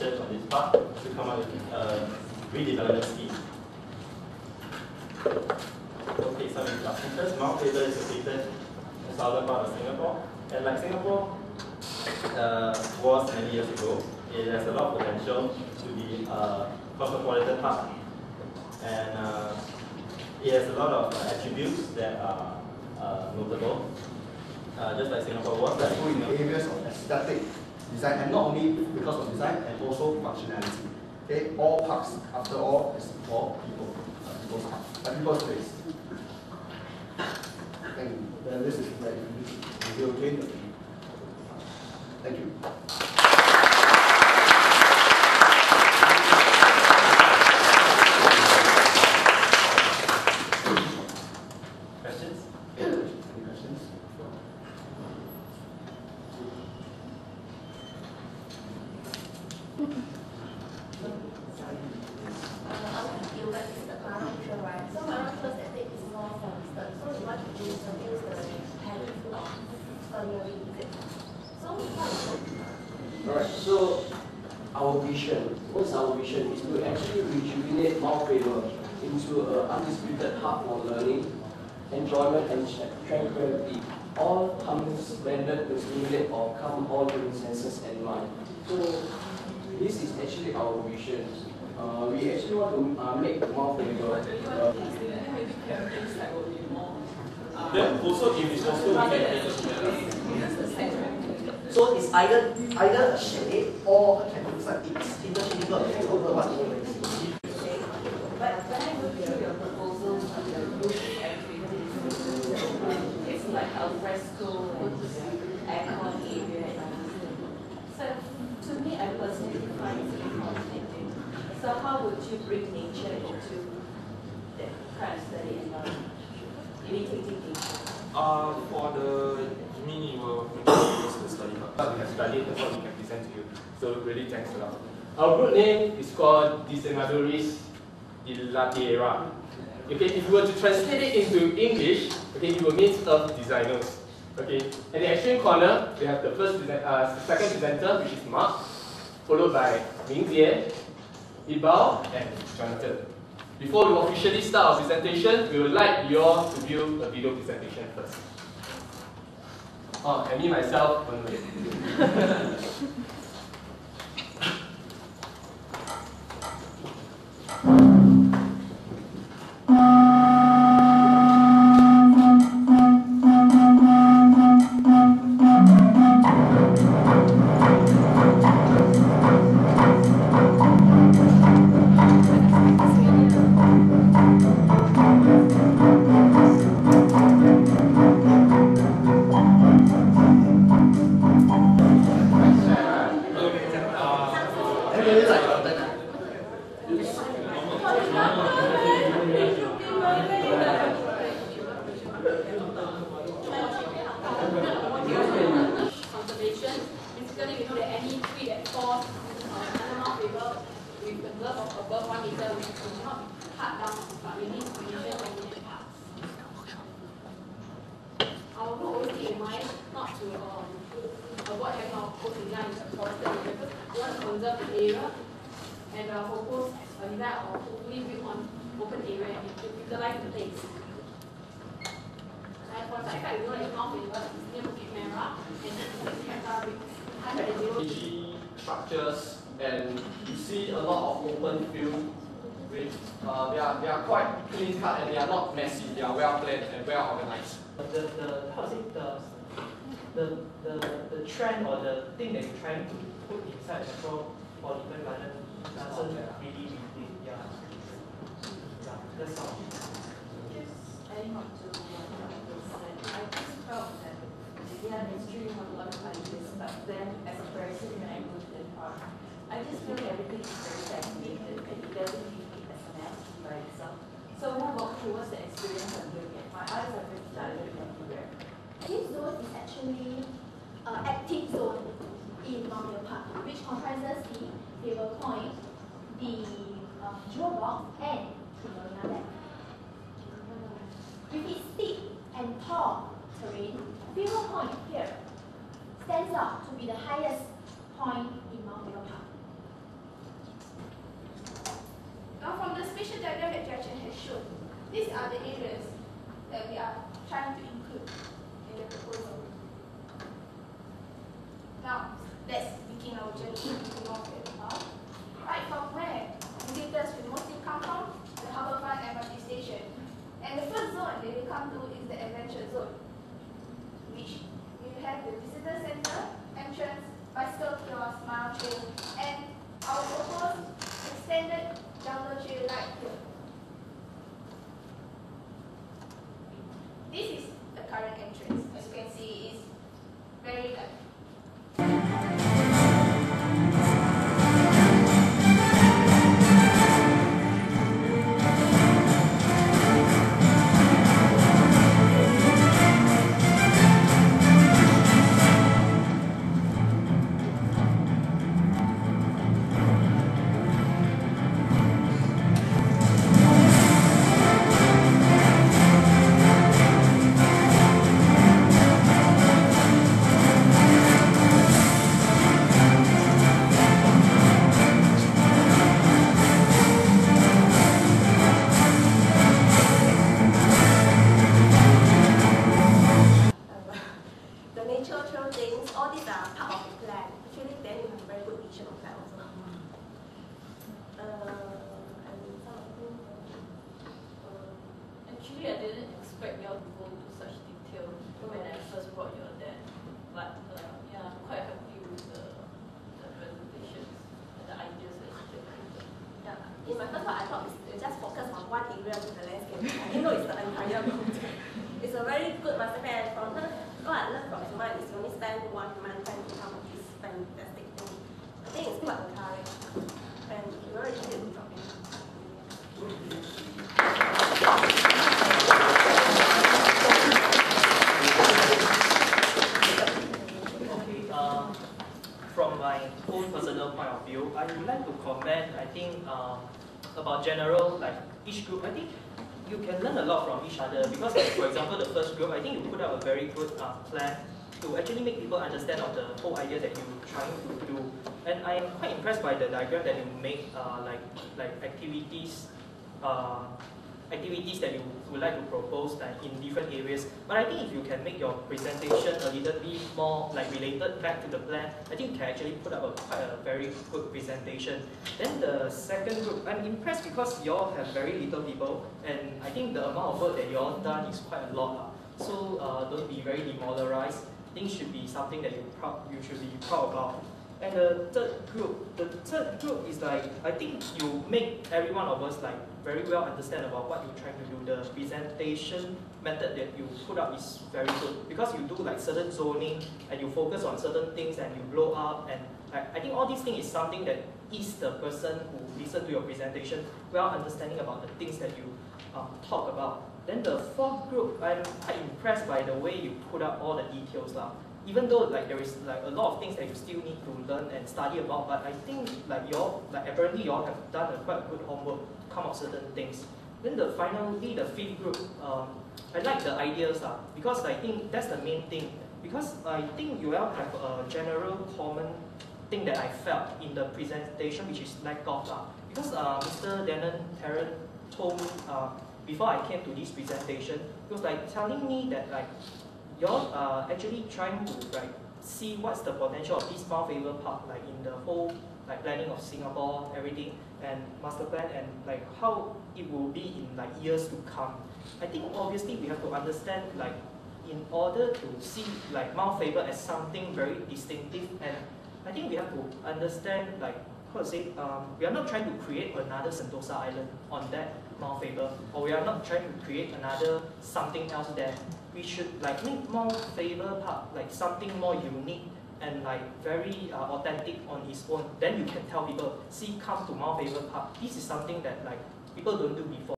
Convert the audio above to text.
research on this part to come up with a redevelopment scheme. Okay, some introduction first. Mount Faber is located in the southern part of Singapore, and like Singapore was many years ago, it has a lot of potential to be a cosmopolitan hub, and it has a lot of attributes that are notable, just like Singapore was. Let's go in the areas of aesthetic design, and not only because of design, and also functionality. Okay, all parks, after all, is for people, people's park, people's place. Thank you. Then this is the review again. Thank you. Questions? Any questions? Alright, so our vision, what's our vision, is to actually rejuvenate Mount Faber into an undisputed hub for learning, enjoyment and tranquility. All comes blended to stimulate or calm all human senses and mind. So this is actually our vision. We actually want to make Mount Faber. Then also if it's also So it's either a shade or a campus site. It's interchangeable over what you want. But when I look through your proposals on the roof activities, it's like al fresco, aircon area. So to me, I personally find it fascinating. So how would you bring nature into that kind of study environment? Imitating nature. For the, you mean you will introduce the study hub? we have studied and what we can present to you. So really thanks a lot. Our group name is called Diseñadores de la Tierra. Okay, if you were to translate it into English, okay, it will mean earth designers. Okay, at the extreme corner, we have the second presenter, which is Mark, followed by Mingjie, Ibao, and Jonathan. Before we officially start our presentation, we would like you all to view a video presentation first. Oh, and me myself, one way. Structures, and you see a lot of open field. With they are quite clean cut and they are not messy. They are well planned and well organized. The trend or the thing that you're trying to put inside the Metropolitan Garden doesn't really big. Yeah, that's all. Just adding on to what you said, I just felt that yeah, it's true on a lot of ideas, but then as a person when I moved in park, I just feel everything is very segmented and it doesn't leave me as an entity by itself. So when I walk through, what's the experience I'm doing it? My eyes are very dilated everywhere. This zone is actually an active zone in Mount Faber Park, which comprises the Faber Point, the Jewel Box, and the Marina Deck. With its steep and tall terrain, Faber Point here stands out to be the highest point in Mount Faber Park. These are the areas that we are trying to include in the proposal. Now, let's begin our journey into Mount Faber Park. Right from where visitors will mostly come from, the Harbourfront MRT station. And the first zone they will come to is the adventure zone, which will have the visitor center, entrance, bicycle kiosk, mile trail, and our proposed extended jungle trail right here. This is the current entrance. As you can see, it is very light. Actually, I didn't expect y'all to go into such detail when I first brought you all there. But yeah, I'm quite happy with the presentations and the ideas that you generated. Yeah. In my first part, I thought it's just focus on one area of the landscape. I didn't know it's the entire mountain. It's a very good master plan. From her, what I learned from his mind is only spend 1 month trying to come up with this fantastic thing. I think it's quite encouraging. And you already did a good job. From my own personal point of view, I would like to comment, I think, about general, like each group, I think you can learn a lot from each other because, like, for example, the first group, I think you put up a very good plan to actually make people understand of the whole idea that you're trying to do. And I'm quite impressed by the diagram that you make, like activities, activities that you would like to propose in different areas. But I think if you can make your presentation a little bit more like related back to the plan, I think you can actually put up quite a very good presentation. Then the second group, I'm impressed because you all have very little people, and I think the amount of work that you all done is quite a lot. So don't be very demoralized. Things should be something that you should be proud about. And the third group is like, I think you make every one of us like very well understand about what you're trying to do. The presentation method that you put up is very good because you do like certain zoning and you focus on certain things and you blow up, and I think all these things is something that is the person who listen to your presentation well understanding about the things that you talk about. Then the fourth group, I'm quite impressed by the way you put up all the details lah. Even though like there is like a lot of things that you still need to learn and study about, but I think like apparently you all have done a quite good homework to come up certain things. Then finally the fifth group, I like the ideas because I think that's the main thing. Because I think you all have a general common thing that I felt in the presentation, which is lack of because Mr. Terran told me before I came to this presentation, he was like telling me that like y'all are actually trying to like see what's the potential of this Mount Faber Park, like in the whole like planning of Singapore, everything, and master plan, and like how it will be in like years to come. I think obviously we have to understand like in order to see like Mount Faber as something very distinctive, and I think we have to understand like how to say, we are not trying to create another Sentosa Island on that Mount Faber, or we are not trying to create another something else there. We should like make Mount Faber Park like something more unique and like very authentic on its own. Then you can tell people, see, come to Mount Faber Park. This is something that like people don't do before.